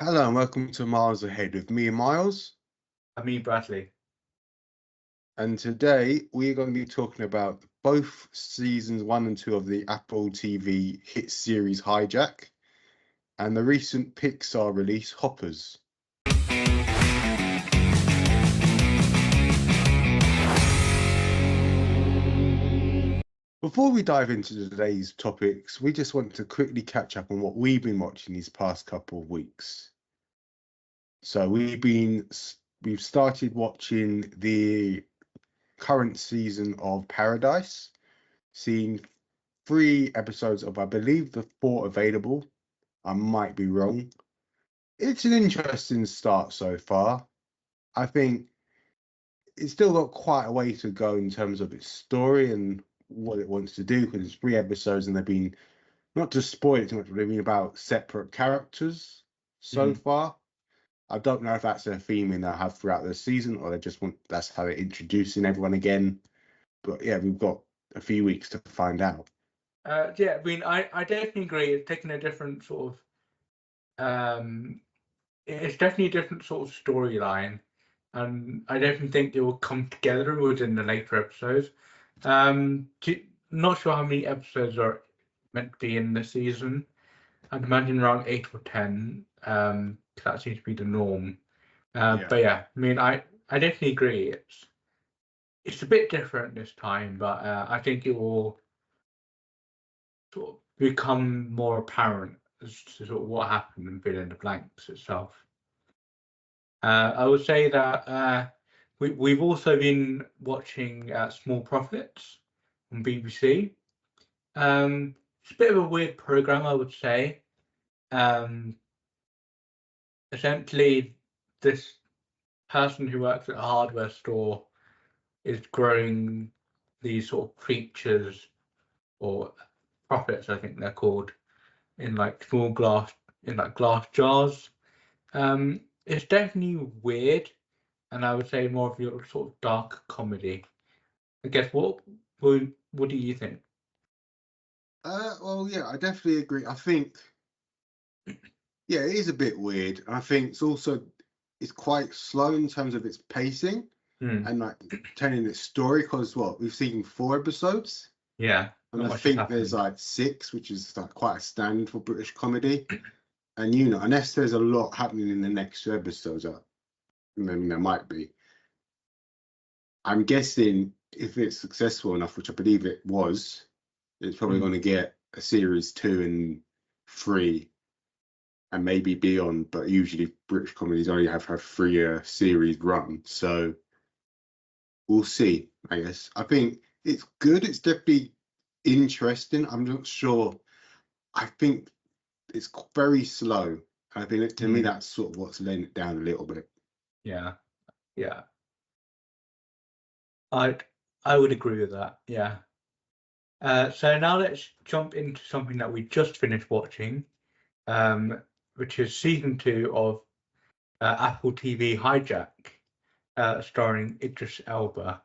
Hello and welcome to Miles Ahead with me, Miles. I mean, Bradley. And today we're going to be talking about both seasons 1 and 2 of the Apple TV hit series Hijack and the recent Pixar release Hoppers. Before we dive into today's topics, we just want to quickly catch up on what we've been watching these past couple of weeks. So we've started watching the current season of Paradise, seen 3 episodes of, I believe, the 4 available. I might be wrong. It's an interesting start so far. I think it's still got quite a way to go in terms of its story and what it wants to do, because it's 3 episodes and they've been, not to spoil it too much, but they've been about separate characters so far. I don't know if that's a theme they'll have throughout the season, or that's how they're introducing everyone again. But yeah, we've got a few weeks to find out. Yeah, I mean, I definitely agree. It's taking a different sort of, it's definitely a different sort of storyline, and I definitely think they will come together within the later episodes. Not sure how many episodes are meant to be in the season. I'd imagine around 8 or 10. That seems to be the norm. Yeah. But yeah, I mean, I definitely agree. It's a bit different this time, but I think it will sort of become more apparent as to sort of what happened in fill in the blanks itself. I would say that we've also been watching Small Profits on BBC. It's a bit of a weird program, I would say. Essentially, this person who works at a hardware store is growing these sort of creatures, or profits, I think they're called, in like small glass jars. It's definitely weird, and I would say more of your sort of dark comedy. I guess what do you think? Well, yeah, I definitely agree. I think, yeah, it is a bit weird. I think it's quite slow in terms of its pacing and like telling its story, because we've seen 4 episodes. Yeah, and I think there's like 6, which is like quite a standard for British comedy. And unless there's a lot happening in the next 2 episodes, then there might be. I'm guessing if it's successful enough, which I believe it was, it's probably going to get a series 2 and 3 and maybe beyond. But usually British comedies only have 3-year series run, so we'll see. I guess I think it's good. It's definitely interesting. I'm not sure. I think it's very slow. I think to me that's sort of what's laying it down a little bit. Yeah. I would agree with that. Yeah. So now let's jump into something that we just finished watching, which is season 2 of Apple TV Hijack, starring Idris Elba.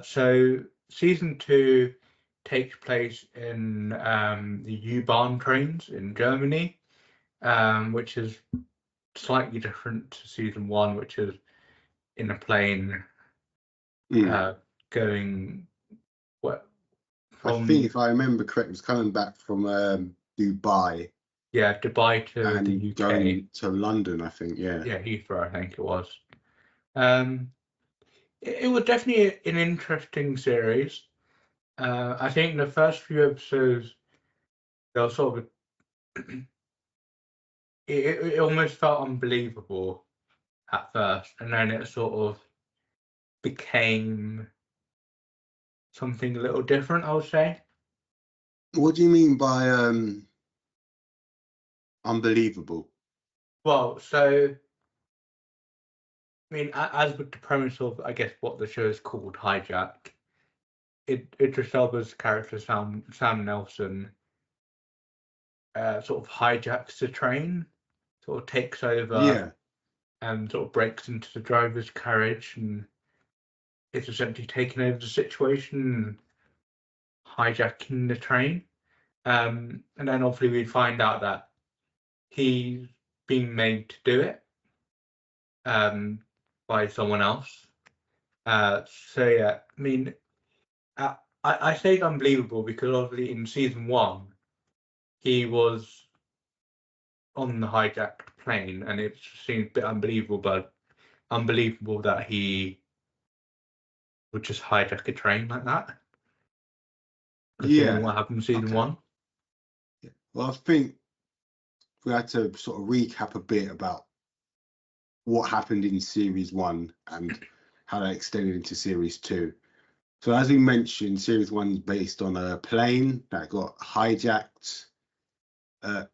So season 2 takes place in the U-Bahn trains in Germany, which is slightly different to season 1, which is in a plane going I think, if I remember correctly, it was coming back from Dubai. Yeah, Dubai to and the UK. Going to London, I think. Yeah, Heathrow, I think it was. It was definitely an interesting series. I think the first few episodes, they were sort of it almost felt unbelievable at first, and then it sort of became something a little different, I would say. What do you mean by unbelievable? Well, so I mean, as with the premise of, I guess, what the show is called, Hijack, Idris Elba's character Sam Nelson sort of hijacks the train, sort of takes over, and sort of breaks into the driver's carriage and is essentially taking over the situation, hijacking the train. And then obviously we find out that he's being made to do it by someone else. So yeah, I mean, I say it's unbelievable because obviously in season 1 he was on the hijacked plane, and it seems a bit unbelievable, but unbelievable that he would just hijack a train like that. Considering what happened in season 1. Yeah. Well, I think we had to sort of recap a bit about what happened in series 1 and how that extended into series 2. So as we mentioned, series 1 is based on a plane that got hijacked.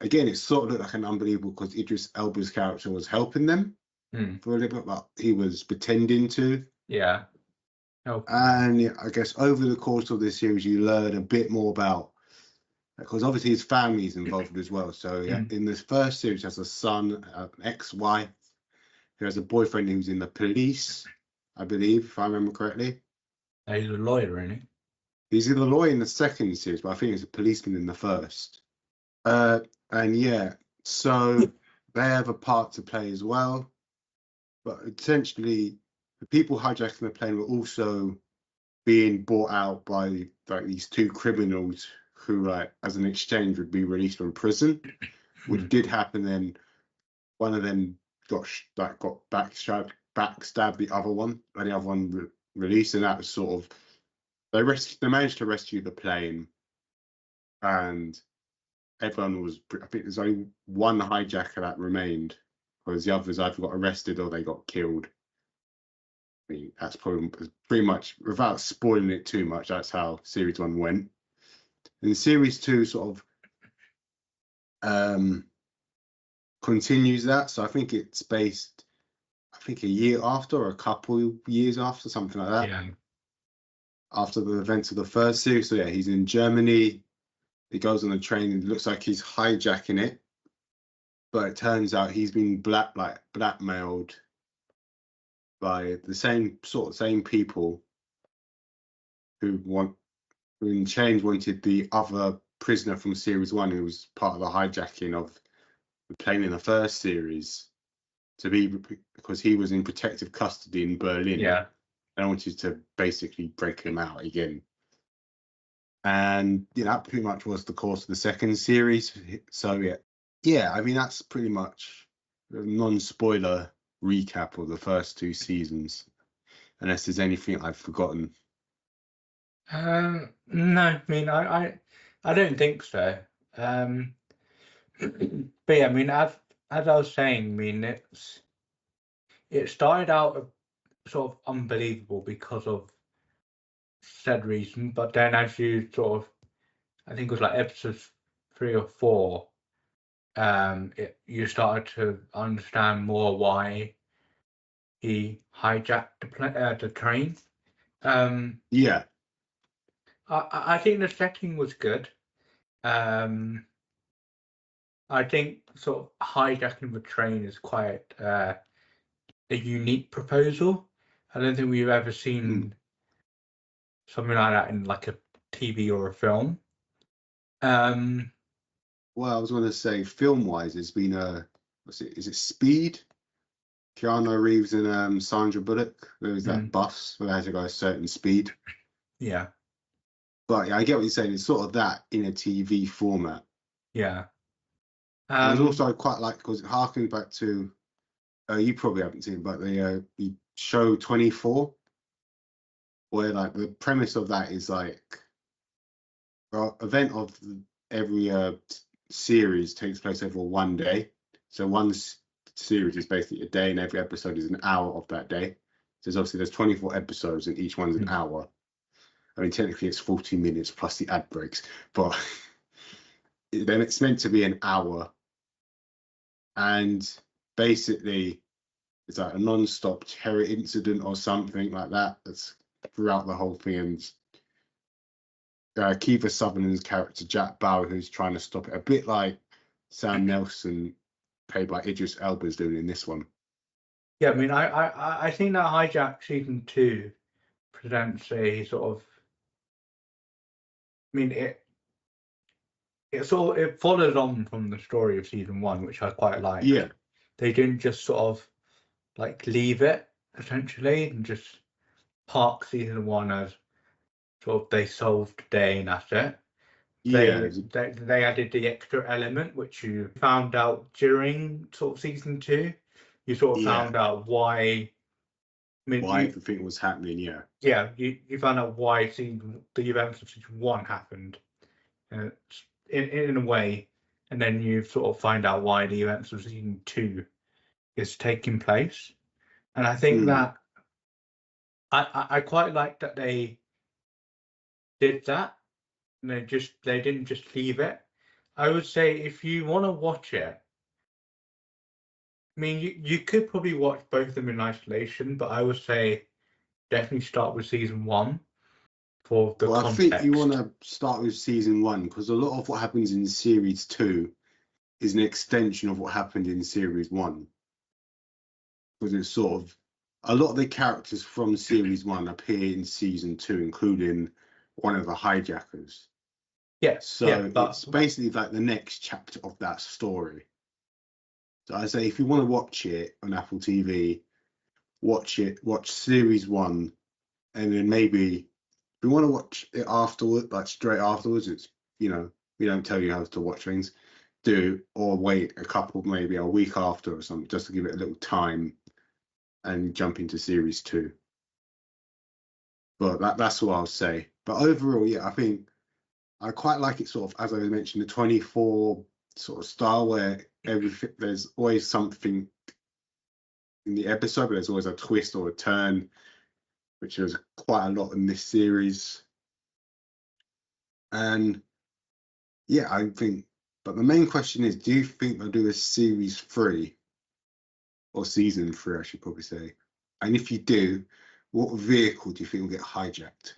Again, it sort of looked like an unbelievable because Idris Elba's character was helping them for a little bit, but he was pretending to. Yeah. And I guess over the course of this series, you learn a bit more about, because obviously his family is involved as well. So in this first series, he has a son, an ex-wife, who has a boyfriend who's in the police, I believe, if I remember correctly. He's a lawyer, isn't he? He's the lawyer in the second series, but I think he's a policeman in the first. And yeah, so they have a part to play as well. But essentially, the people hijacking the plane were also being bought out by like these 2 criminals who, like, as an exchange, would be released from prison, which did happen. Then one of them got backstabbed the other one, and the other one released, and that was sort of they managed to rescue the plane, and everyone was. I think there's only one hijacker that remained, whereas the others either got arrested or they got killed. I mean, that's probably pretty much, without spoiling it too much, that's how series 1 went. And series 2 sort of continues that. So I think it's based, I think a year after or a couple years after, something like that. Yeah. After the events of the first series. So yeah, he's in Germany. He goes on a train. It looks like he's hijacking it, but it turns out he's been blackmailed by the same people who in change wanted the other prisoner from series 1 who was part of the hijacking of the plane in the first series to be, because he was in protective custody in Berlin. Yeah. And I wanted to basically break him out again. And that pretty much was the course of the second series. So yeah, I mean, that's pretty much a non-spoiler recap of the first 2 seasons, unless there's anything I've forgotten. No, I mean, I don't think so. But yeah, I mean, as I was saying, I mean, it started out sort of unbelievable because of said reason, but then as you sort of, I think it was like episodes 3 or 4, you started to understand more why he hijacked the train. Yeah. I think the setting was good. I think sort of hijacking the train is quite a unique proposal. I don't think we've ever seen something like that in like a TV or a film. Well, I was going to say, film-wise, it's been is it Speed? Keanu Reeves and Sandra Bullock. There was that bus where they had to go a certain speed. Yeah. But yeah, I get what you're saying. It's sort of that in a TV format. Yeah. There's also quite like, because it harkens back to, you probably haven't seen it, but the show 24, where like the premise of that is like, event of every series takes place over one day. So one series is basically a day, and every episode is an hour of that day. So there's 24 episodes, and each one's an hour. I mean, technically it's 40 minutes plus the ad breaks, but then it's meant to be an hour. And basically, it's like a non-stop terror incident or something like that. That's throughout the whole thing. And Kiefer Sutherland's character, Jack Bauer, who's trying to stop it, a bit like Sam Nelson, played by Idris Elba, is doing in this one. Yeah, I mean, I think that Hijack season 2 presents a sort of mean, it follows on from the story of season 1, which I quite liked. Yeah. They didn't just sort of like leave it essentially and just park season 1 as sort of they solved the day and that's it. Yeah. They added the extra element which you found out during sort of season 2. You sort of found out why. I mean, why everything was happening. Yeah. Yeah, you found out why the events of season 1 happened, in a way, and then you sort of find out why the events of season 2 is taking place. And I think that I quite like that they did that. And they didn't just leave it. I would say if you want to watch it, I mean, you could probably watch both of them in isolation, but I would say definitely start with season 1 for the context. I think you want to start with season 1 because a lot of what happens in series 2 is an extension of what happened in series 1. Because it's sort of a lot of the characters from series 1 appear in season 2, including one of the hijackers. Yeah. So it's basically like the next chapter of that story. So I say if you want to watch it on Apple TV, watch series 1, and then maybe if you want to watch it afterward, like straight afterwards, it's, we don't tell you how to watch things, or wait maybe a week after or something, just to give it a little time and jump into series 2. But that's what I'll say. But overall, yeah, I think I quite like it sort of, as I mentioned, the 24 sort of style where there's always something in the episode, but there's always a twist or a turn, which is quite a lot in this series. And yeah, I think, but the main question is, do you think they'll do a series 3 or season 3, I should probably say? And if you do, what vehicle do you think will get hijacked?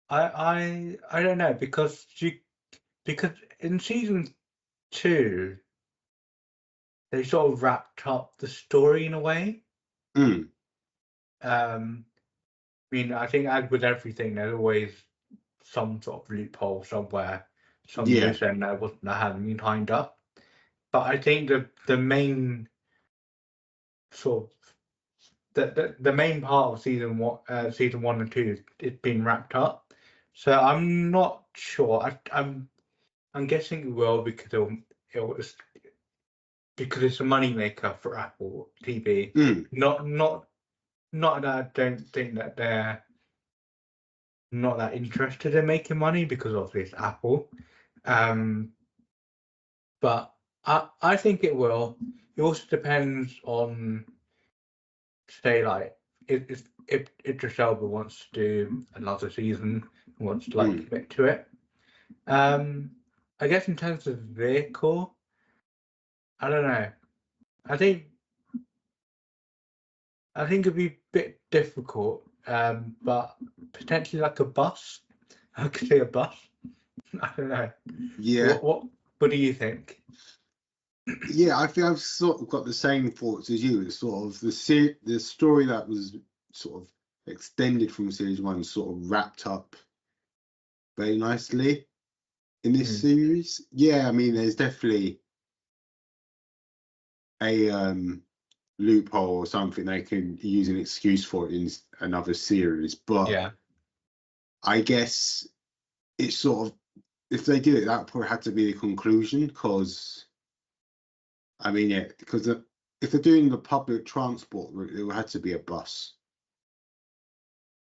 I don't know, because in season 2 they sort of wrapped up the story in a way. I mean, I think as with everything, there's always some sort of loophole somewhere, some loose end that hadn't been tied up. But I think the main sort of the main part of season 1 and 2 is being wrapped up. So I'm not sure. I'm guessing it will, because because it's a moneymaker for Apple TV. Not that I don't think that they're not that interested in making money, because obviously it's Apple. But I think it will. It also depends on, say, like if Idris Elba wants to do another season and wants to commit to it. I guess in terms of vehicle, I don't know. I think it'd be a bit difficult, but potentially like a bus. I could see a bus. I don't know. Yeah. What do you think? Yeah, I think I've sort of got the same thoughts as you. It's sort of the story that was sort of extended from series 1 sort of wrapped up very nicely in this series. Yeah, I mean, there's definitely a loophole or something they can use an excuse for in another series, but yeah, I guess it's sort of, if they do it, that probably had to be the conclusion, because I mean, yeah, because if they're doing the public transport route, it would have to be a bus.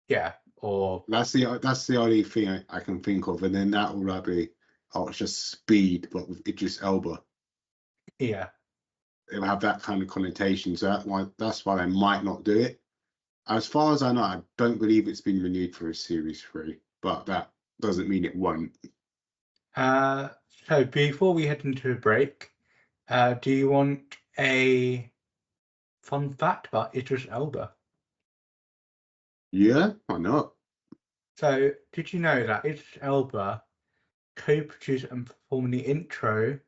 Yeah, or that's the only thing I can think of, and then that will be, it's just Speed, but with Idris Elba. Yeah, it will have that kind of connotation. So that's why they might not do it. As far as I know, I don't believe it's been renewed for a series 3, but that doesn't mean it won't. So before we head into a break, do you want a fun fact about Idris Elba? Yeah, why not? So, did you know that Idris Elba co-produced and performed the intro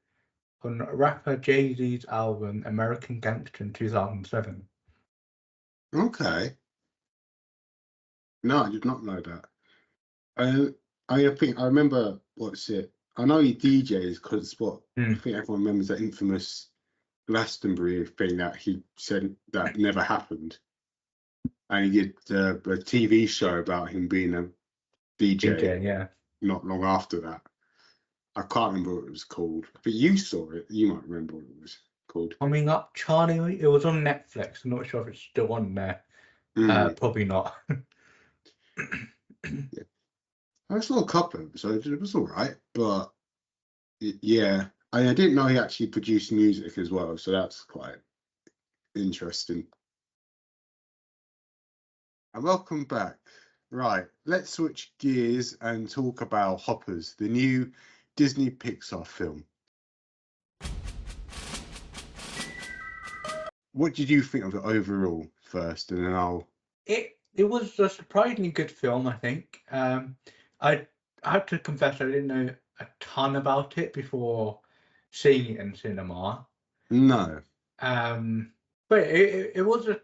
on rapper Jay-Z's album American Gangster in 2007? Okay. No, I did not know that. I think I remember what's it. I know he DJs because what I Mm. think everyone remembers that infamous Glastonbury thing that he said that never happened, and he did a TV show about him being a DJ. DJ, yeah. Not long after that, I can't remember what it was called. But you saw it. You might remember what it was called. Coming up, Charlie. It was on Netflix. I'm not sure if it's still on there. Probably not. Yeah. I saw a couple of episodes. It was all right, but yeah, I didn't know he actually produced music as well, so that's quite interesting. And welcome back. Right, let's switch gears and talk about Hoppers, the new Disney Pixar film. What did you think of it overall first, and then I'll... It was a surprisingly good film, I think. I have to confess I didn't know a ton about it before seeing it in cinema. No. But it was a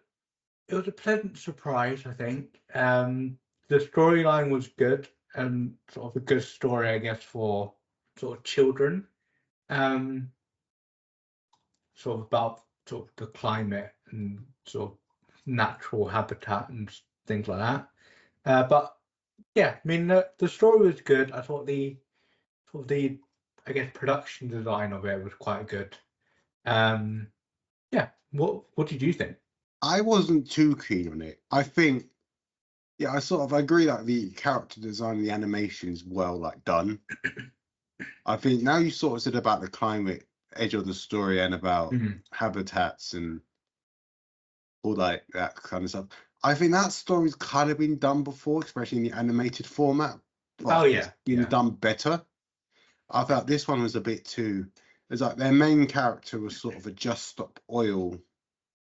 pleasant surprise, I think. The storyline was good and sort of a good story, I guess, for sort of children. Sort of about sort of the climate and sort of natural habitat and things like that. But yeah, I mean the story was good. I thought the I guess production design of it was quite good. Yeah, what did you think? I wasn't too keen on it. I think, yeah, I agree that the character design and the animation is well done. I think now you sort of said about the climate edge of the story and about habitats and all that kind of stuff. I think that story's kind of been done before, especially in the animated format. But it's been done better. I thought this one was a bit too... It's like their main character was sort of a Just Stop Oil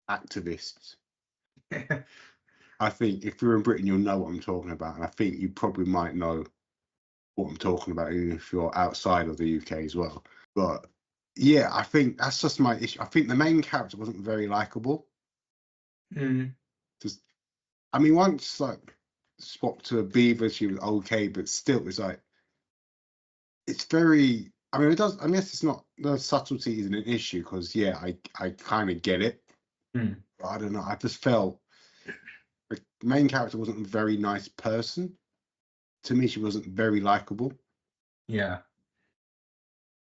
activist. I think if you're in Britain, you'll know what I'm talking about. And I think you probably might know what I'm talking about, even if you're outside of the UK as well. But yeah, I think that's just my issue. I think the main character wasn't very likable. Just, I mean, once swapped to a beaver, she was okay, but still, it's very... I mean, it does. I mean, it's not, the subtlety isn't an issue because yeah, I kind of get it. But I don't know. I just felt the main character wasn't a very nice person. To me, she wasn't very likable. Yeah.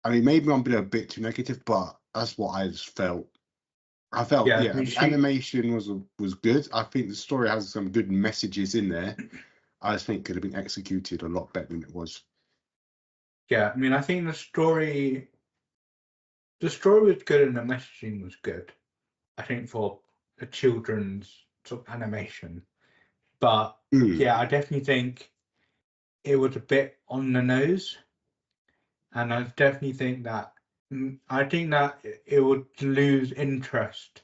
I mean, maybe I'm being a bit too negative, but that's what I just felt. I felt, yeah, the animation was good. I think the story has some good messages in there. I just think it could have been executed a lot better than it was. Yeah, I mean, I think the story was good and the messaging was good. I think for a children's sort of animation, but yeah, I definitely think it was a bit on the nose, and I definitely think that it would lose interest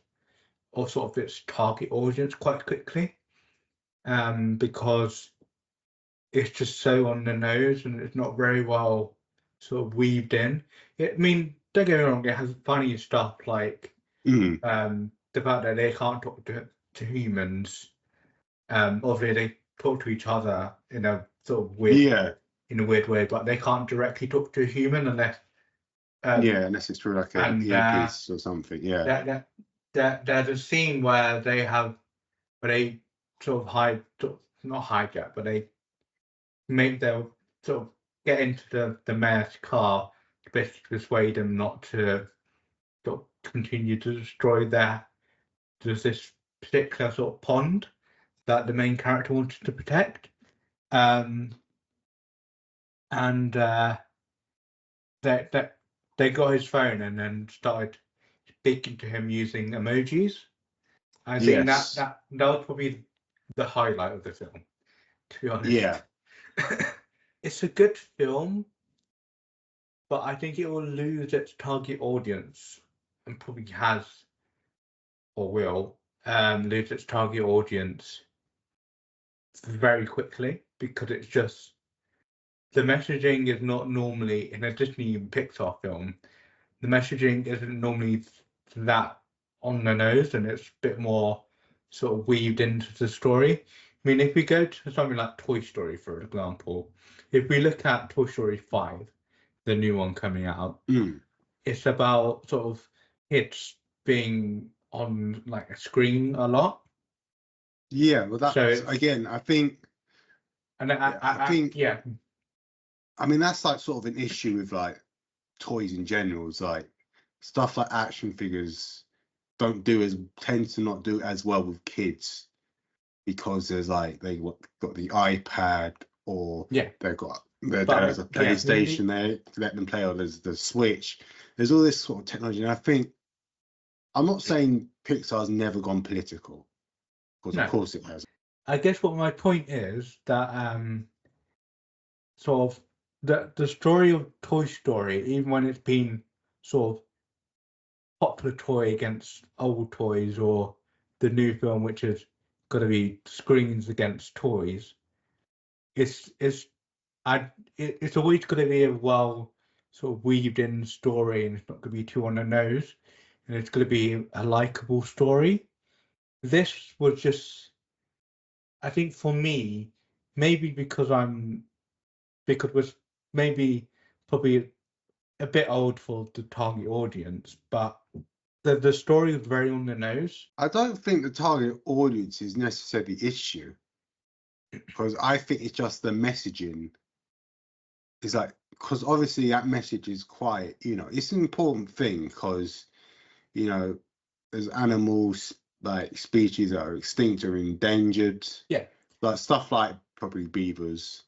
or sort of its target audience quite quickly, because it's just so on the nose and it's not very well sort of weaved in. I mean, don't get me wrong, it has funny stuff like the fact that they can't talk to humans. Obviously they talk to each other in a sort of weird way, but they can't directly talk to a human unless unless it's through like an earpiece or something. Yeah. There's a scene where they sort of not hijack, but they they'll sort of get into the mayor's car to basically persuade them not to sort of continue to destroy there's this particular sort of pond that the main character wanted to protect. And they got his phone and then started speaking to him using emojis. I think that was probably the highlight of the film, to be honest. Yeah. It's a good film, but I think it will lose its target audience, and probably has or will lose its target audience very quickly, because it's just the messaging is not normally in a Disney and Pixar film. The messaging isn't normally that on the nose, and it's a bit more sort of weaved into the story. mean, if we go to something like Toy Story, for example, if we look at Toy Story 5, the new one coming out, it's about sort of kids being on like a screen a lot. Yeah, well, that's So again, I think, and I think, yeah, I mean, that's like sort of an issue with like toys in general. It's like stuff like action figures tend to not do as well with kids because there's like got the iPad or yeah, they've got their dad but has a PlayStation there to let them play, or there's the Switch. There's all this sort of technology, and I think I'm not saying Pixar's never gone political, because of no. course it has. I guess what my point is that sort of the story of Toy Story, even when it's been sort of popular toy against old toys, or the new film which is going to be screens against toys, it's it's always going to be a well sort of weaved in story, and it's not going to be too on the nose, and it's going to be a likable story. This was just, I think for me, maybe because was maybe probably a bit old for the target audience, but the story was very on the nose. I don't think the target audience is necessarily the issue, because I think it's just the messaging. Is like, because obviously that message is quite, it's an important thing, because there's animals like species that are extinct or endangered. Yeah. Like stuff like probably beavers.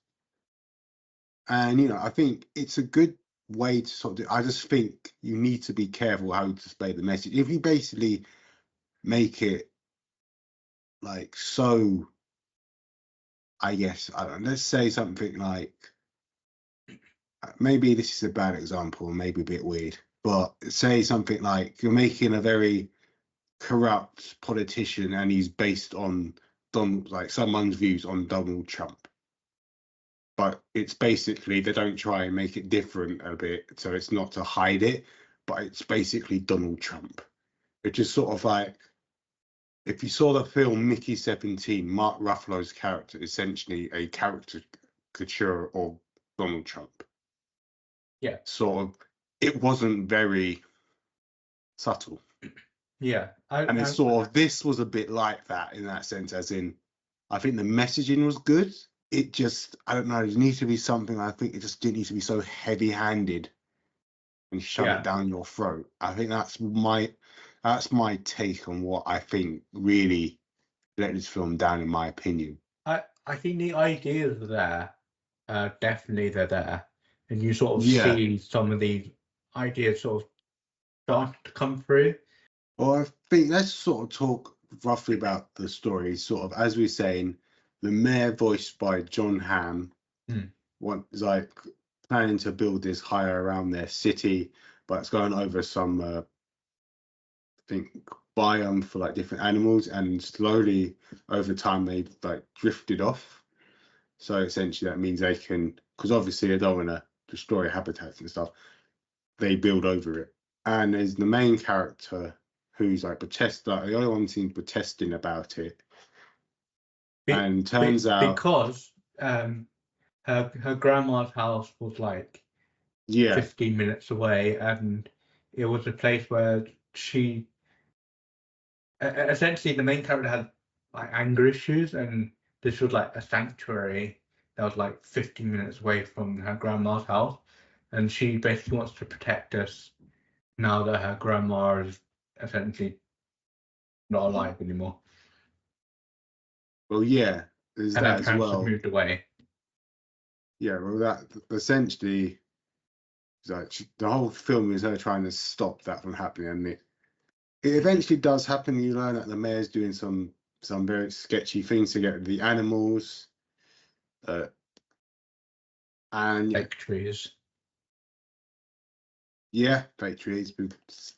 And I think it's a good way to sort of I just think you need to be careful how you display the message. If you basically make it like so, I guess, I don't know, let's say something like, maybe this is a bad example, maybe a bit weird, but say something like you're making a very corrupt politician and he's based on like someone's views on Donald Trump, but it's basically, they don't try and make it different a bit, so it's not to hide it, but it's basically Donald Trump, which is sort of like, if you saw the film Mickey 17, Mark Ruffalo's character is essentially a caricature of Donald Trump. Yeah. Sort of, it wasn't very subtle. Yeah. And it's sort of, this was a bit like that in that sense, as in, I think the messaging was good. It just, I don't know, it needs to be something, I think it just didn't need to be so heavy-handed and shove it down your throat. I think that's my take on what I think really let this film down, in my opinion. I think the ideas are there. Definitely they're there. And you sort of see some of these ideas sort of start to come through. Well, I think let's sort of talk roughly about the story. Sort of, as we're saying, the mayor, voiced by John Hamm, is like planning to build this higher around their city, but it's going over some, I think, biome for like different animals, and slowly over time they like drifted off. So essentially that means they can, because obviously they don't want to destroy habitats and stuff, they build over it. And there's the main character who's like the only one seems protesting about it. And turns out, because her grandma's house was like 15 minutes away, and it was a place where she essentially, the main character had like anger issues, and this was like a sanctuary that was like 15 minutes away from her grandma's house, and she basically wants to protect us now that her grandma is essentially not alive anymore. Well, yeah, there's and that her as parents have well. moved away. Yeah, well, that essentially, like, the whole film is her trying to stop that from happening, and it eventually does happen. You learn that the mayor's doing some very sketchy things to get the animals, and Fake trees. Yeah, fake trees.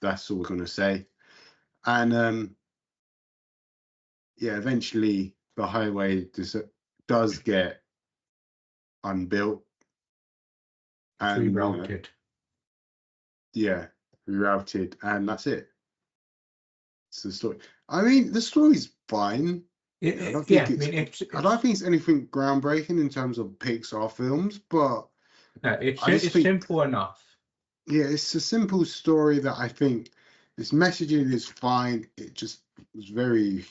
That's all we're gonna say. And yeah, eventually the highway does get unbuilt and Rerouted. Rerouted, and that's it. It's the story. I mean, the story's fine. I don't Yeah, think I mean, I don't think it's anything groundbreaking in terms of Pixar films, but no, I just it's think, simple enough. yeah, it's a simple story that I think this messaging is fine. It just was very,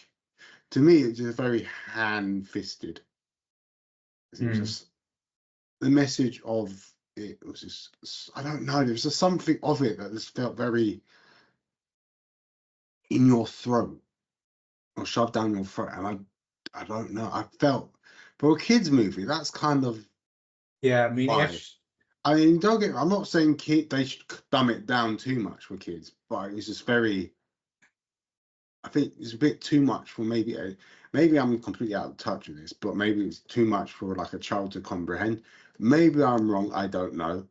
to me, it's just very hand-fisted. It was Mm. just the message of it was just, I don't know, there was just something of it that just felt very in your throat or shoved down your throat, and I don't know. I felt for a kids movie, that's kind of Yeah, I mean, why. I mean, don't get. I'm not saying they should dumb it down too much for kids, but it's just very. I think it's a bit too much for maybe I'm completely out of touch with this, but maybe it's too much for like a child to comprehend. Maybe I'm wrong. I don't know.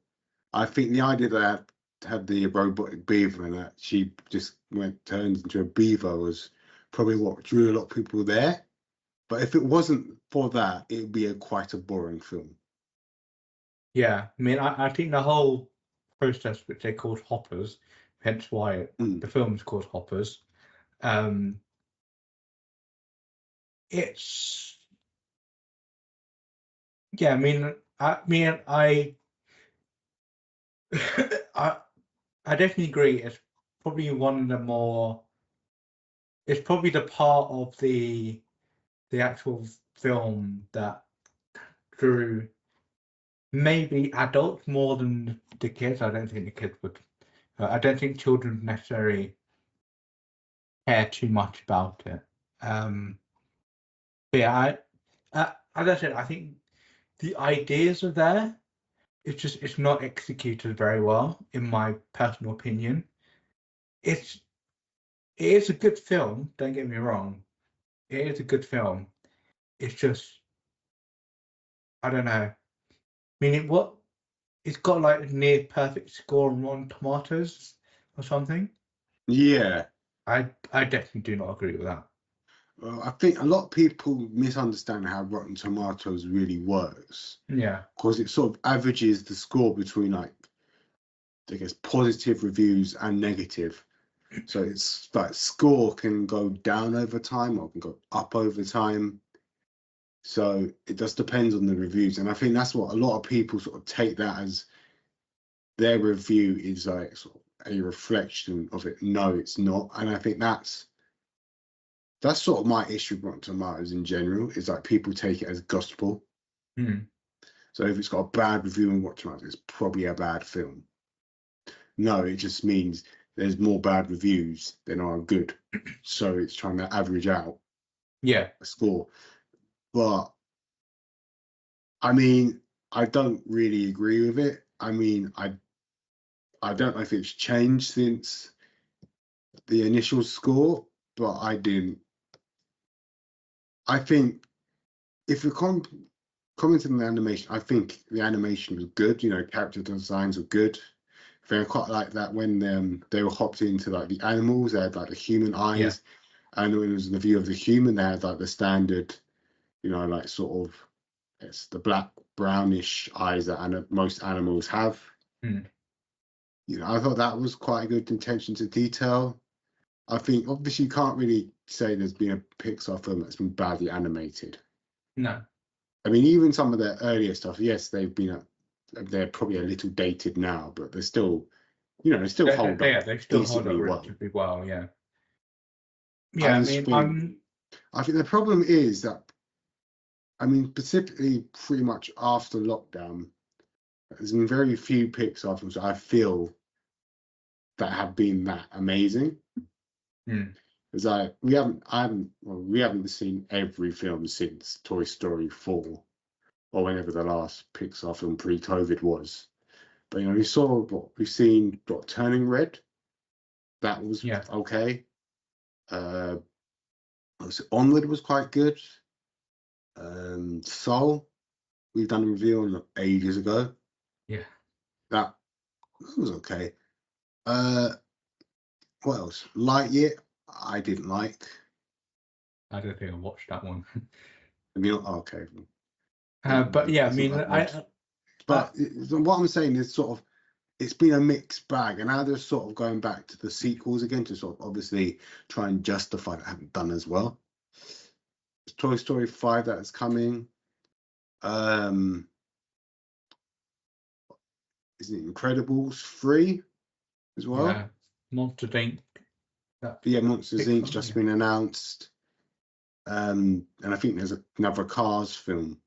I think the idea that had the robotic beaver and that she just turned into a beaver was probably what drew a lot of people there. But if it wasn't for that, it would be quite a boring film. yeah, I mean, I think the whole process, which they called hoppers, hence why Mm. the film's called Hoppers. Um, it's yeah, I I I definitely agree. It's probably one of the more. It's probably the part of the actual film that drew maybe adults more than the kids. I don't think the kids would. I don't think children necessarily care too much about it. But yeah, as I said, I think the ideas are there. It's not executed very well, in my personal opinion. It's it is a good film. Don't get me wrong. It is a good film. It's just I don't know. I mean, it's got like a near perfect score on Rotten Tomatoes or something. Yeah. I definitely do not agree with that. Well, I think a lot of people misunderstand how Rotten Tomatoes really works Yeah, because it sort of averages the score between like I guess positive reviews and negative. So it's like score can go down over time or can go up over time. So it just depends on the reviews. And I think that's what a lot of people sort of take that as their review is like sort of a reflection of it. No, it's not. And I think that's sort of my issue with Rotten Tomatoes in general, is like people take it as gospel. Hmm. So if it's got a bad review on Rotten Tomatoes, it's probably a bad film. No, it just means there's more bad reviews than are good. So it's trying to average out Yeah, a score. But I mean, I don't really agree with it. I mean, I don't know if it's changed since the initial score, but I didn't. I think if you're commenting on the animation, I think the animation was good. You know, character designs were good. I quite like that when they were hopped into like the animals, they had like the human yeah, eyes, and when it was the view of the human, they had like the standard, you know, like sort of it's the black brownish eyes that most animals have. hmm. You know, I thought that was quite a good attention to detail. I think obviously you can't really say there's been a Pixar film that's been badly animated. No, I mean, even some of their earlier stuff, yes, they're probably a little dated now, but they're still, you know, they still hold yeah, up they still hold up decently well. relatively well. Yeah, I yeah. just think, I think the problem is that, I mean, specifically pretty much after lockdown, there's been very few Pixar films that I feel that have been that amazing. Hmm. Because we haven't seen every film since Toy Story 4 or whenever the last Pixar film pre-COVID was. But you know, we've seen Turning Red. That was Yeah, okay. Onward was quite good. Soul, we've done a review on ages ago. yeah. That was okay. Uh, what else? Lightyear, I didn't like. I don't think I watched that one. I mean, okay, But yeah, I it's not mean, that bad. I But what I'm saying is sort of it's been a mixed bag, and now they're sort of going back to the sequels again to sort of obviously try and justify that I haven't done as well. Toy Story 5 that's coming. Is it Incredibles 3 as well? Yeah, Monsters Inc. Yeah, Monsters Inc.'s Pixar, just yeah. been announced. And I think there's another Cars film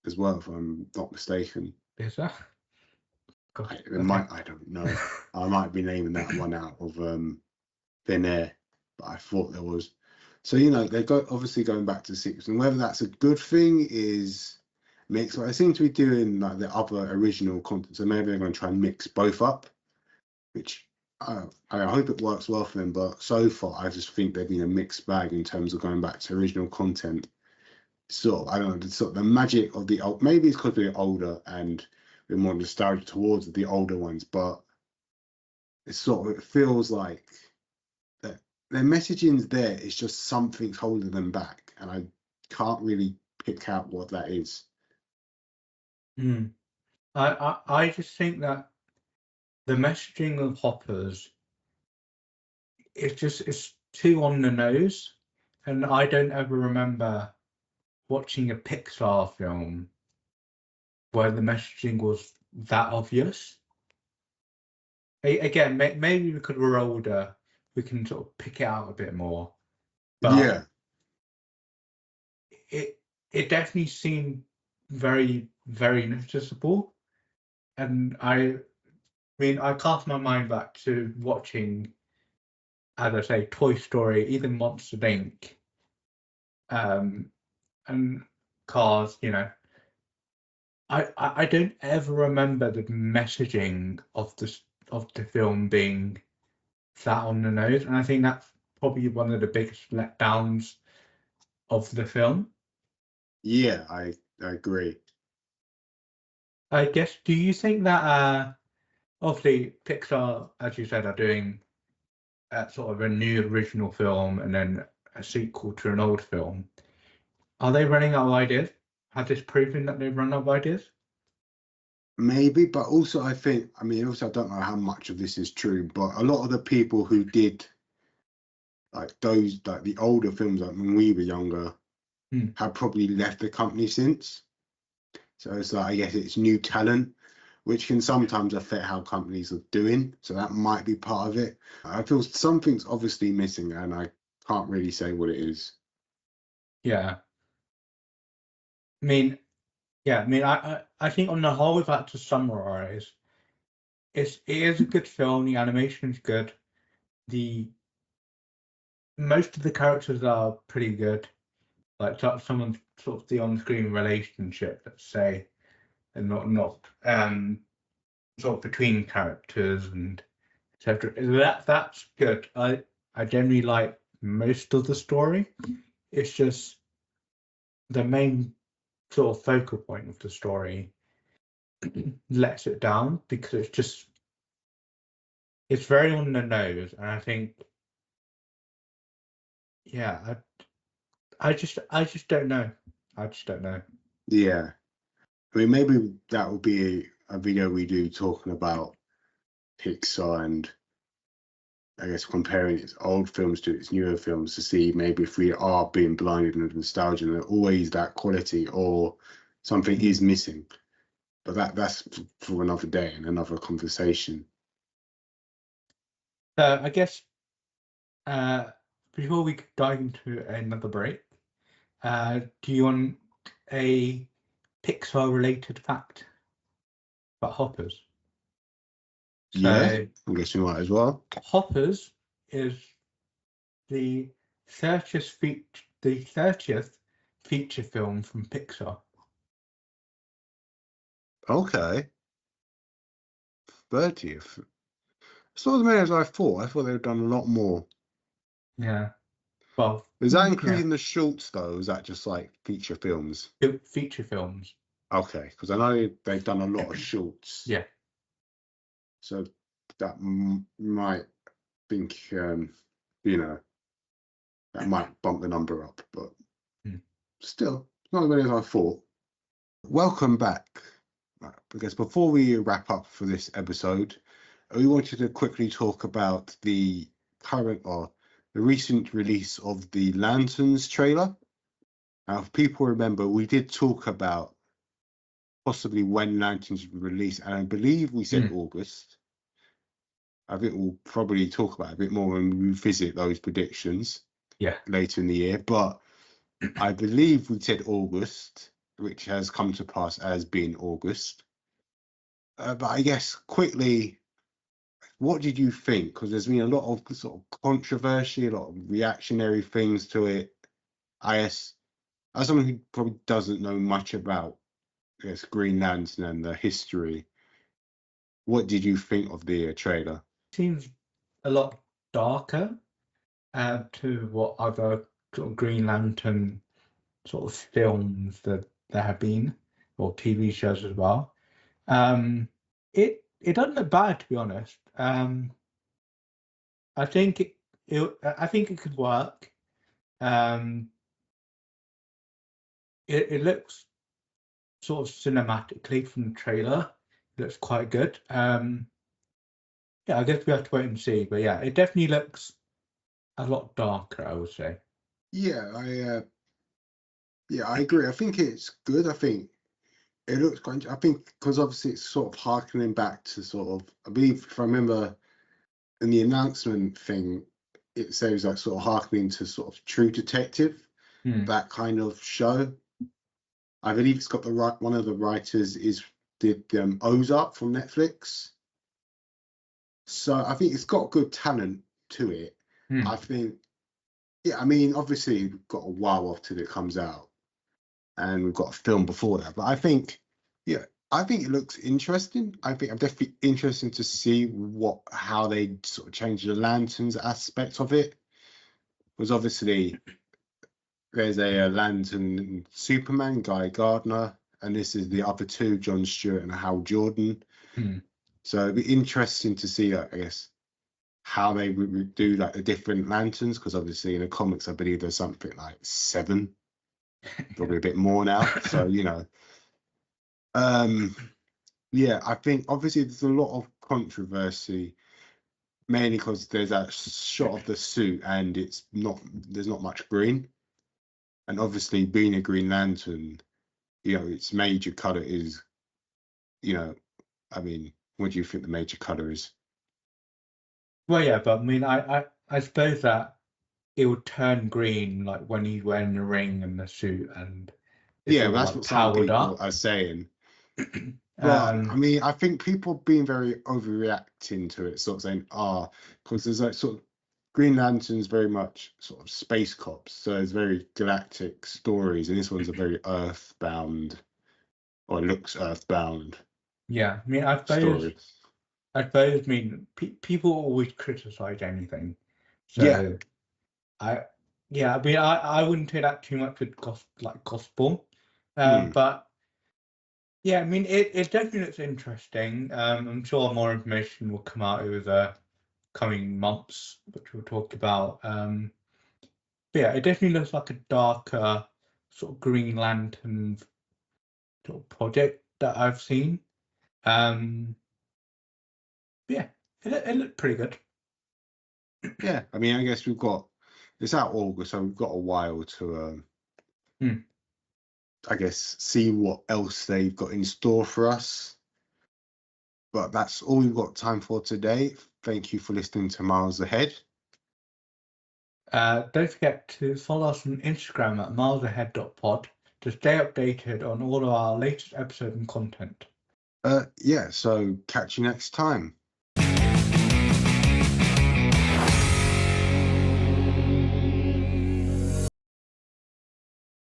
as well, if I'm not mistaken. Is that? God, I don't know. I might be naming that one out of thin air, but I thought there was. So, you know, they're obviously going back to six, and whether that's a good thing is mixed. But I seem to be doing like the other original content, so maybe they're going to try and mix both up, which I hope it works well for them. But so far, I just think they've been a mixed bag in terms of going back to original content. Sort of, I don't know, sort of the magic of the old. Maybe it's because we're older and we're more nostalgic towards the older ones, but it feels like that their messaging's there. It's just something's holding them back, and I can't really pick out what that is. I just think that the messaging of Hoppers it's too on the nose, and I don't ever remember watching a Pixar film where the messaging was that obvious. Again, maybe because we're older, we can sort of pick it out a bit more. But Yeah, it definitely seemed very, very noticeable. And I mean, I cast my mind back to watching, as I say, Toy Story, even Monsters Inc., and Cars. You know, I don't ever remember the messaging of the film being that on the nose, and I think that's probably one of the biggest letdowns of the film. yeah, I agree. I guess. Do you think that obviously Pixar, as you said, are doing sort of a new original film and then a sequel to an old film? Are they running out of ideas? Has this proven that they've run out of ideas? Maybe, but also I think, I mean, also I don't know how much of this is true, but a lot of the people who did like those, like the older films, like when we were younger, have probably left the company since. So it's like, I guess it's new talent, which can sometimes affect how companies are doing. So that might be part of it. I feel something's obviously missing, and I can't really say what it is. Yeah. I mean, I think on the whole, if I had to summarize, it is a good film. The animation is good. The Most of the characters are pretty good. Like someone's sort of the on-screen relationship, let's say, and not sort of between characters and etc. That's good. I generally like most of the story. It's just the main sort of focal point of the story lets it down because it's very on the nose, and I think yeah, I just don't know. I just don't know. Yeah. I mean, maybe that will be a video we do talking about Pixar and I guess comparing its old films to its newer films to see maybe if we are being blinded with nostalgia and always that quality or something is missing. But that's for another day and another conversation. I guess before we dive into another break, do you want a Pixar related fact about Hoppers? Yeah, So I guess we might as well. Hoppers is the 30th feature film from Pixar. Okay. 30th. It's not as many as I thought. I thought they'd done a lot more. Yeah. Well, Is that including the shorts though? Or is that just like feature films? feature films. Okay, because I know they've done a lot of shorts. Yeah. So that might think, you know, that might bump the number up, but still, not as many as I thought. Welcome back. Because before we wrap up for this episode, we wanted to quickly talk about the current or the recent release of the Lanterns trailer. Now, if people remember, we did talk about possibly when Lanterns would be released, and I believe we said August. I think we'll probably talk about it a bit more when we revisit those predictions later in the year. But I believe we said August, which has come to pass as being August. But I guess quickly, what did you think? Because there's been a lot of sort of controversy, a lot of reactionary things to it. I guess, as someone who probably doesn't know much about, I guess, Green Lantern and the history, what did you think of the trailer? Seems a lot darker to what other sort of Green Lantern sort of films that there have been, or TV shows as well. It doesn't look bad, to be honest. I think it could work. It looks sort of cinematically from the trailer. It looks quite good. Yeah, I guess we have to wait and see. But yeah, it definitely looks a lot darker, I would say. Yeah, I agree. I think it's good. I think it looks quite. I think because obviously it's sort of harkening back to sort of. I believe if I remember in the announcement thing, it says like sort of harkening to sort of True Detective, that kind of show. I believe it's got one of the writers did Ozark from Netflix. So I think it's got good talent to it. I think, yeah, I mean, obviously we've got a while off till it comes out, and we've got a film before that. But I think, yeah, I think it looks interesting. I think I'm definitely interested to see how they sort of change the Lanterns aspect of it. Because obviously there's a Lantern Superman, Guy Gardner, and this is the other two, John Stewart and Hal Jordan. So it'd be interesting to see, I guess, how they would do like the different lanterns, because obviously in the comics I believe there's something like 7, probably a bit more now. So yeah, I think obviously there's a lot of controversy, mainly because there's that shot of the suit and there's not much green, and obviously being a Green Lantern, its major color is, I mean, what do you think the major color is? Well, yeah, but I mean, I suppose that it would turn green like when he's wearing the ring and the suit, and yeah, that's what some people are saying. But I mean, I think people being very overreacting to it, sort of saying, because there's like sort of Green Lantern's very much sort of space cops, so it's very galactic stories, and this one's a very earthbound, or it looks earthbound. Yeah, I mean, I suppose, people always criticize anything, so yeah. I mean, I wouldn't take that too much with gospel, but yeah, I mean, it definitely looks interesting. I'm sure more information will come out over the coming months, which we'll talk about. But yeah, it definitely looks like a darker sort of Green Lantern sort of project that I've seen. Yeah, it looked pretty good. Yeah, I mean, I guess it's out August, so we've got a while to, I guess, see what else they've got in store for us. But that's all we've got time for today. Thank you for listening to Miles Ahead. Don't forget to follow us on Instagram at milesahead.pod to stay updated on all of our latest episodes and content. Yeah, so catch you next time.